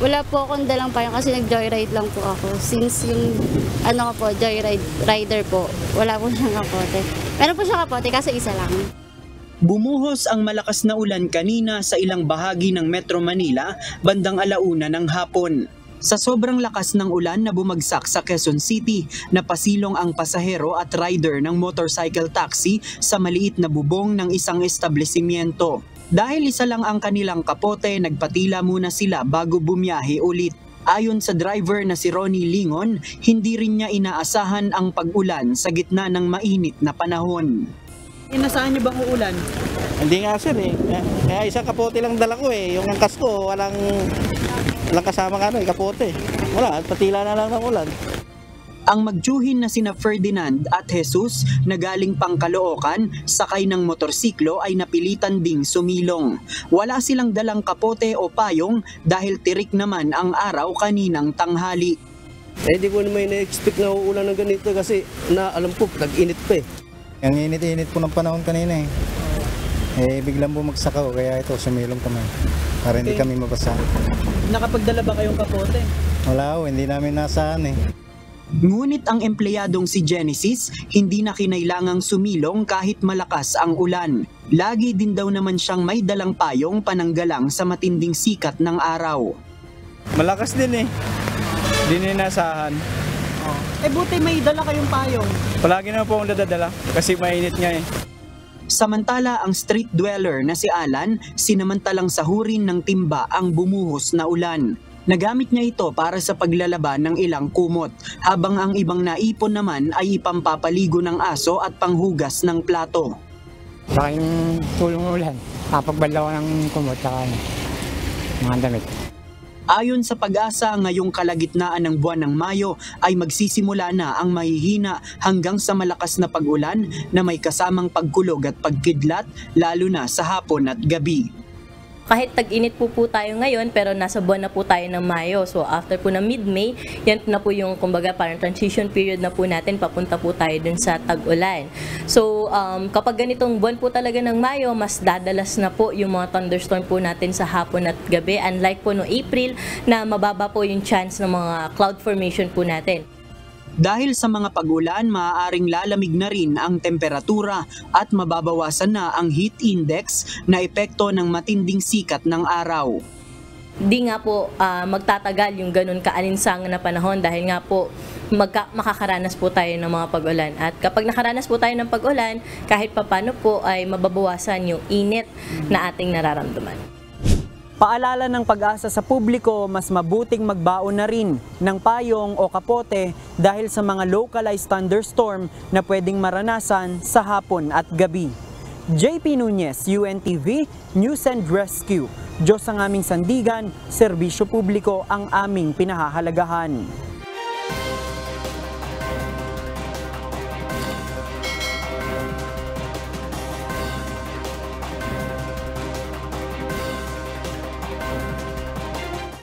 Wala po akong dalang payong kasi nag-joyride lang po ako. Since yung ko po, rider po, wala po siyang kapote. Meron po siyang kapote kasi isa lang. Bumuhos ang malakas na ulan kanina sa ilang bahagi ng Metro Manila bandang 1:00 ng hapon. Sa sobrang lakas ng ulan na bumagsak sa Quezon City, napasilong ang pasahero at rider ng motorcycle taxi sa maliit na bubong ng isang establishmento. Dahil isa lang ang kanilang kapote, nagpatila muna sila bago bumiyahe ulit. Ayon sa driver na si Ronnie Lingon, hindi rin niya inaasahan ang pag-ulan sa gitna ng mainit na panahon. Inaasahan niyo bang uulan? Hindi nga sir eh. Kaya isang kapote lang dala ko eh. Yung angkas ko, walang kasama kapote. Wala, patila na lang ng ulan. Ang magtiyuhin na sina Ferdinand at Jesus na galing pang Caloocan, sakay ng motorsiklo ay napilitan ding sumilong. Wala silang dalang kapote o payong dahil tirik naman ang araw kaninang tanghali. Di ko naman na-expect na uulan ng ganito kasi alam ko, nag-init pa eh. Ang init-init po ng panahon kanina eh. Biglang bumagsak ako kaya ito sumilong kami para hindi kami mabasa. Nakapagdala ba kayong kapote? Wala hindi namin nasahan eh. Ngunit ang empleyadong si Genesis, hindi na kinailangang sumilong kahit malakas ang ulan. Lagi din daw naman siyang may dalang payong pananggalang sa matinding sikat ng araw. Malakas din eh. Hindi ninasahan. Buti may dala kayong payong. Palagi na po akong dadadala kasi mainit nga eh. Samantala ang street dweller na si Alan, sinamantalang sahurin ng timba ang bumuhos na ulan. Nagamit niya ito para sa paglalaban ng ilang kumot, habang ang ibang naipon naman ay ipampapaligo ng aso at panghugas ng plato. Laking tulong ng ulan, kapagbanlaw ng kumot at mga damit. Ayon sa Pag-asa, ngayong kalagitnaan ng buwan ng Mayo ay magsisimula na ang mahihina hanggang sa malakas na pag-ulan na may kasamang pagkulog at pagkidlat lalo na sa hapon at gabi. Kahit tag-init po tayo ngayon, pero nasa buwan na po tayo ng Mayo. So after po na mid-May, yan na po yung kumbaga parang transition period na po natin, papunta po tayo dun sa tag-ulan. So kapag ganitong buwan po talaga ng Mayo, mas dadalas na po yung mga thunderstorm po natin sa hapon at gabi. Unlike po no April na mababa po yung chance ng mga cloud formation po natin. Dahil sa mga pag-ulan, maaaring lalamig na rin ang temperatura at mababawasan na ang heat index na epekto ng matinding sikat ng araw. Di nga po magtatagal yung ganun kaalinsangan na panahon dahil nga po makakaranas po tayo ng mga pag-ulan. At kapag nakaranas po tayo ng pag-ulan, kahit papano po ay mababawasan yung init na ating nararamdaman. Paalala ng Pag-asa sa publiko, mas mabuting magbaon na rin ng payong o kapote dahil sa mga localized thunderstorm na pwedeng maranasan sa hapon at gabi. JP Nunez, UNTV, News and Rescue. Diyos ang aming sandigan, serbisyo publiko ang aming pinahahalagahan.